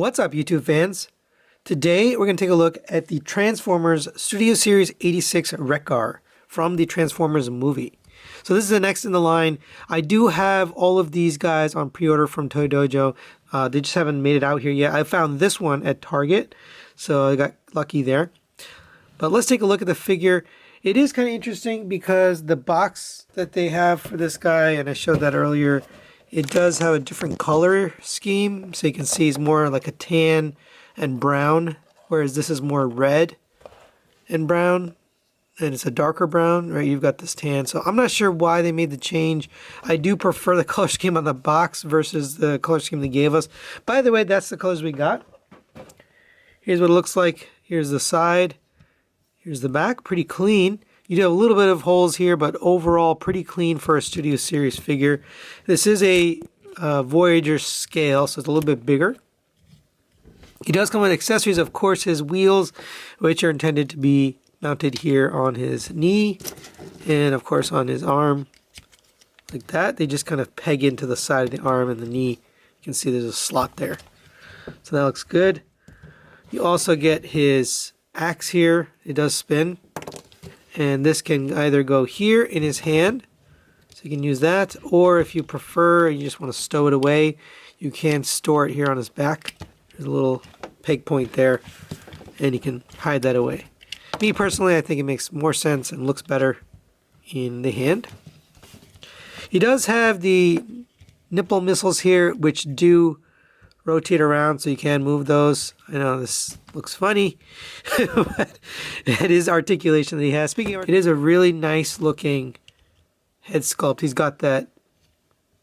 What's up, YouTube fans? Today we're going to take a look at the Transformers Studio Series 86 Wreck-Gar from the Transformers movie. So this is the next in the line. I do have all of these guys on pre-order from Toy Dojo. They just haven't made it out here yet. I found this one at Target, so I got lucky there. But let's take a look at the figure. It is kind of interesting because the box that they have for this guy, and I showed that earlier, it does have a different color scheme. So you can see it's more like a tan and brown, whereas this is more red and brown, and it's a darker brown, right? You've got this tan. So I'm not sure why they made the change. I do prefer the color scheme on the box versus the color scheme they gave us. By the way, that's the colors we got. Here's what it looks like. Here's the side. Here's the back. Pretty clean. You do have a little bit of holes here, but overall pretty clean for a Studio Series figure. This is a Voyager scale, so it's a little bit bigger. He does come with accessories, of course, his wheels, which are intended to be mounted here on his knee and, of course, on his arm. Like that. They just kind of peg into the side of the arm and the knee. You can see there's a slot there. So that looks good. You also get his axe here. It does spin. And this can either go here in his hand, so you can use that, or if you prefer and you just want to stow it away, you can store it here on his back. There's a little peg point there, and you can hide that away. Me personally, I think it makes more sense and looks better in the hand. He does have the nipple missiles here, which do rotate around, so you can move those. I know this looks funny, but it is articulation that he has. Speaking of, it is a really nice looking head sculpt. He's got that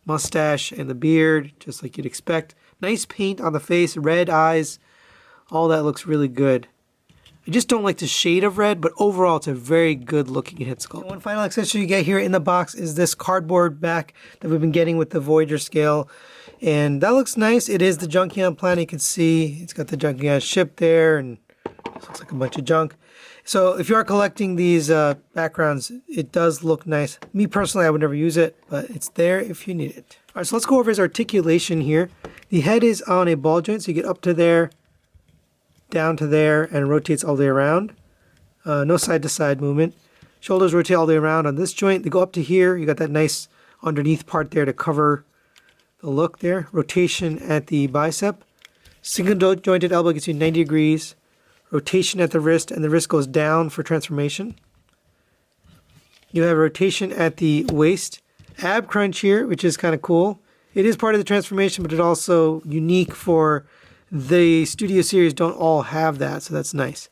mustache and the beard, just like you'd expect. Nice paint on the face, red eyes, all that looks really good. I just don't like the shade of red, but overall it's a very good looking head sculpt. And one final accessory you get here in the box is this cardboard back that we've been getting with the Voyager scale. And that looks nice. It is the Junkion planet. You can see it's got the Junkion ship there, and it looks like a bunch of junk. So if you are collecting these backgrounds, it does look nice. Me personally, I would never use it, but it's there if you need it. All right, so let's go over his articulation here. The head is on a ball joint, so you get up to there, down to there, and rotates all the way around. No side-to-side movement. Shoulders rotate all the way around on this joint. They go up to here. You got that nice underneath part there to cover the look there. Rotation at the bicep. Single jointed elbow gets you 90 degrees. Rotation at the wrist, and the wrist goes down for transformation. You have rotation at the waist. Ab crunch here, which is kind of cool. It is part of the transformation, but it's also unique for the Studio Series. Don't all have that, so that's nice.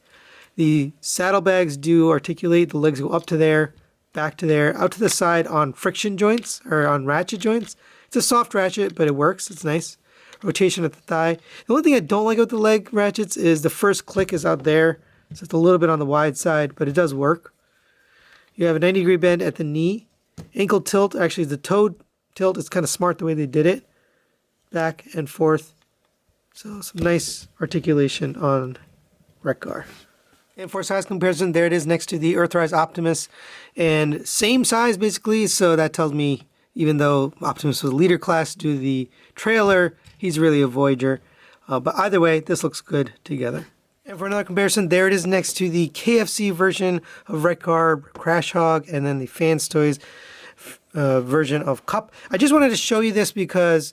The saddlebags do articulate. The legs go up to there, back to there, out to the side on friction joints, or on ratchet joints. It's a soft ratchet, but it works. It's nice. Rotation at the thigh. The only thing I don't like with the leg ratchets is the first click is out there. So it's a little bit on the wide side, but it does work. You have a 90-degree bend at the knee. Ankle tilt, actually the toe tilt, is kind of smart the way they did it. Back and forth. So some nice articulation on Wreck-Gar. And for size comparison, there it is next to the Earthrise Optimus. And same size basically, so that tells me even though Optimus was a leader class due to the trailer, he's really a Voyager. But either way, this looks good together. And for another comparison, there it is next to the KFC version of Wreck-Gar, Crash Hog, and then the Fans Toys version of Cup. I just wanted to show you this because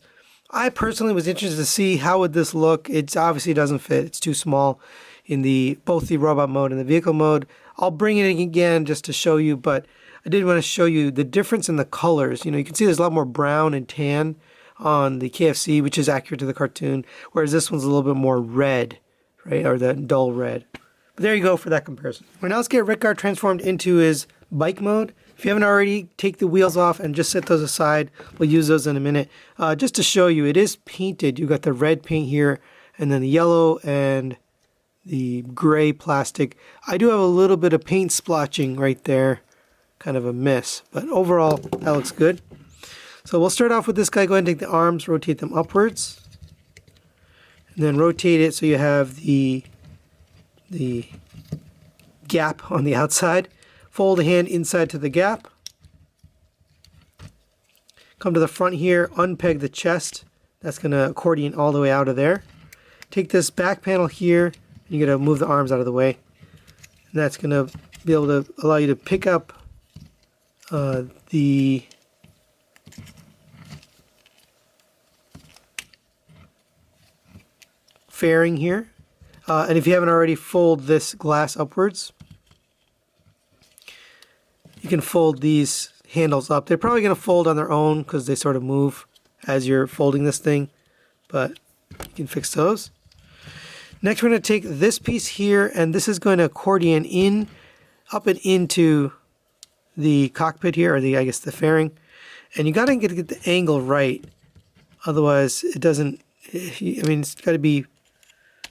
I personally was interested to see how would this look. It obviously doesn't fit. It's too small in both the robot mode and the vehicle mode. I'll bring it again just to show you, but I did want to show you the difference in the colors. You know, you can see there's a lot more brown and tan on the KFC, which is accurate to the cartoon, whereas this one's a little bit more red, right, or that dull red. But there you go for that comparison. Well, now let's get Wreck-Gar transformed into his bike mode. If you haven't already, take the wheels off and just set those aside. We'll use those in a minute. Just to show you, it is painted. You've got the red paint here, and then the yellow and the gray plastic. I do have a little bit of paint splotching right there. Kind of a miss, but overall that looks good. So we'll start off with this guy. Go ahead and take the arms, rotate them upwards, and then rotate it so you have the gap on the outside. Fold the hand inside to the gap. Come to the front here, unpeg the chest. That's going to accordion all the way out of there. take this back panel here, and you gotta move the arms out of the way. And that's gonna be able to allow you to pick up the fairing here. And if you haven't already, fold this glass upwards. You can fold these handles up. They're probably going to fold on their own because they sort of move as you're folding this thing, but you can fix those. Next, we're going to take this piece here, and this is going to accordion in, up and into the cockpit here, or I guess the fairing. And you got to get the angle right, otherwise it doesn't. I mean, it's got to be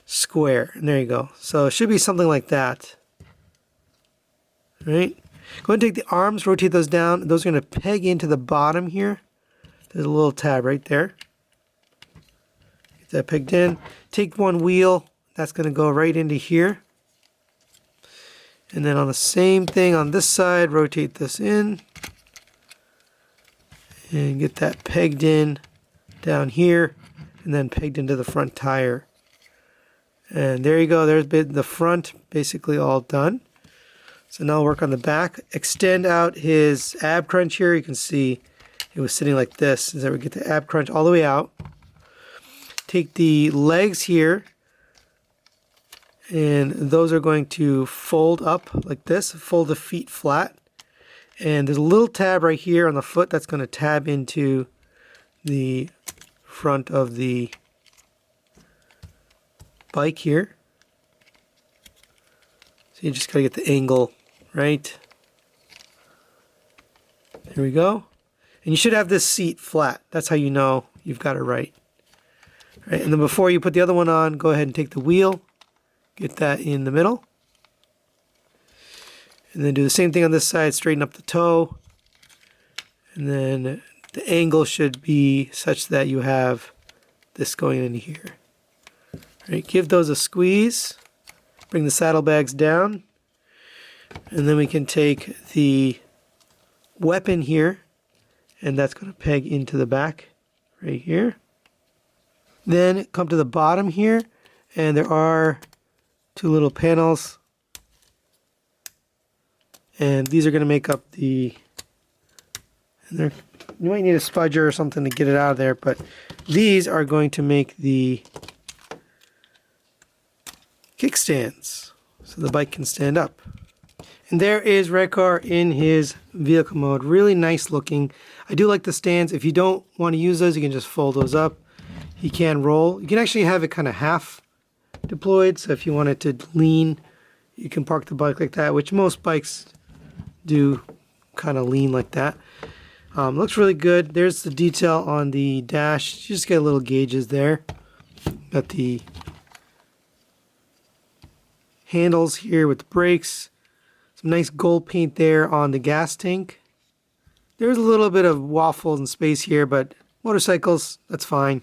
square, and there you go. So it should be something like that. All right. Go ahead and take the arms, rotate those down. Those are going to peg into the bottom here. There's a little tab right there. Get that pegged in. Take one wheel. That's going to go right into here. And then on the same thing on this side, rotate this in. And get that pegged in down here. And then pegged into the front tire. And there you go. There's the front basically all done. So now I'll work on the back. Extend out his ab crunch here. You can see it was sitting like this. So we get the ab crunch all the way out. Take the legs here, and those are going to fold up like this. Fold the feet flat. And there's a little tab right here on the foot that's going to tab into the front of the bike here. So you just got to get the angle right. There we go. And you should have this seat flat. That's how you know you've got it right. All right. And then before you put the other one on, go ahead and take the wheel. Get that in the middle. And then do the same thing on this side. Straighten up the toe. And then the angle should be such that you have this going in here. All right. Give those a squeeze. Bring the saddlebags down, and then we can take the weapon here, and that's going to peg into the back right here. Then come to the bottom here, and there are two little panels, and these are going to make up the, you might need a spudger or something to get it out of there, but these are going to make the kickstands, so the bike can stand up. And there is Wreck-Gar in his vehicle mode. Really nice looking. I do like the stands. If you don't want to use those, you can just fold those up. He can roll. You can actually have it kind of half deployed, so if you want it to lean, you can park the bike like that, which most bikes do kind of lean like that. Looks really good. There's the detail on the dash. You just get little gauges there. Got the handles here with the brakes. Some nice gold paint there on the gas tank. There's a little bit of waffles and space here, but motorcycles, that's fine.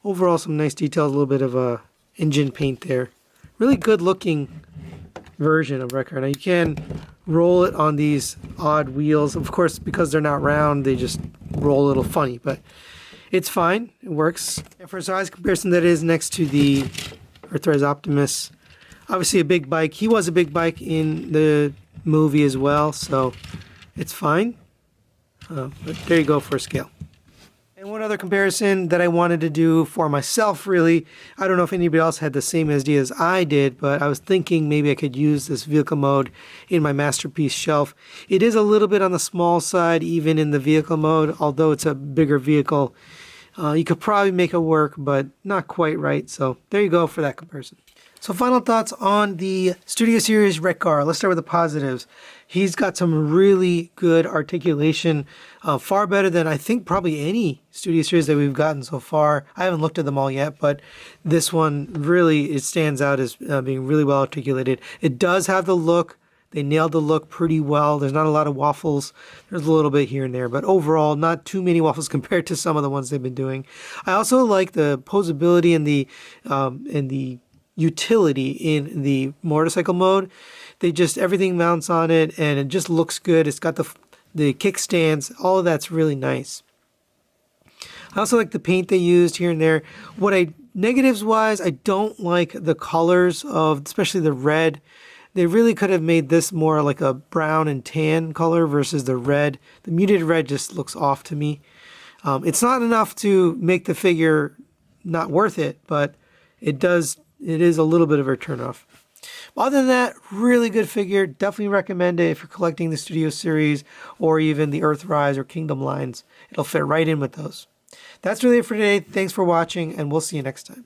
Overall, some nice details, a little bit of a engine paint there. Really good looking version of Wreck-Gar. Now you can roll it on these odd wheels. Of course, because they're not round, they just roll a little funny, but it's fine. It works. And for size comparison, that is next to the Earthrise Optimus. Obviously a big bike. He was a big bike in the movie as well, so it's fine. But there you go for a scale. And one other comparison that I wanted to do for myself, really, I don't know if anybody else had the same idea as I did, but I was thinking maybe I could use this vehicle mode in my masterpiece shelf. It is a little bit on the small side, even in the vehicle mode, although it's a bigger vehicle. You could probably make it work, but not quite right. So there you go for that comparison. So final thoughts on the Studio Series Wreck-Gar. Let's start with the positives. He's got some really good articulation, far better than I think probably any Studio Series that we've gotten so far. I haven't looked at them all yet, but this one really, it stands out as being really well articulated. It does have the look. They nailed the look pretty well. There's not a lot of waffles. There's a little bit here and there, but overall, not too many waffles compared to some of the ones they've been doing. I also like the posability and the utility in the motorcycle mode. They just, everything mounts on it, and it just looks good. It's got the kickstands. All of that's really nice. I also like the paint they used here and there. What I Negatives wise, I don't like the colors of, especially the red. They really could have made this more like a brown and tan color versus the red. The muted red just looks off to me. It's not enough to make the figure not worth it, but it is a little bit of a turnoff. Other than that, really good figure. Definitely recommend it if you're collecting the Studio Series or even the Earthrise or Kingdom lines. It'll fit right in with those. That's really it for today. Thanks for watching, and we'll see you next time.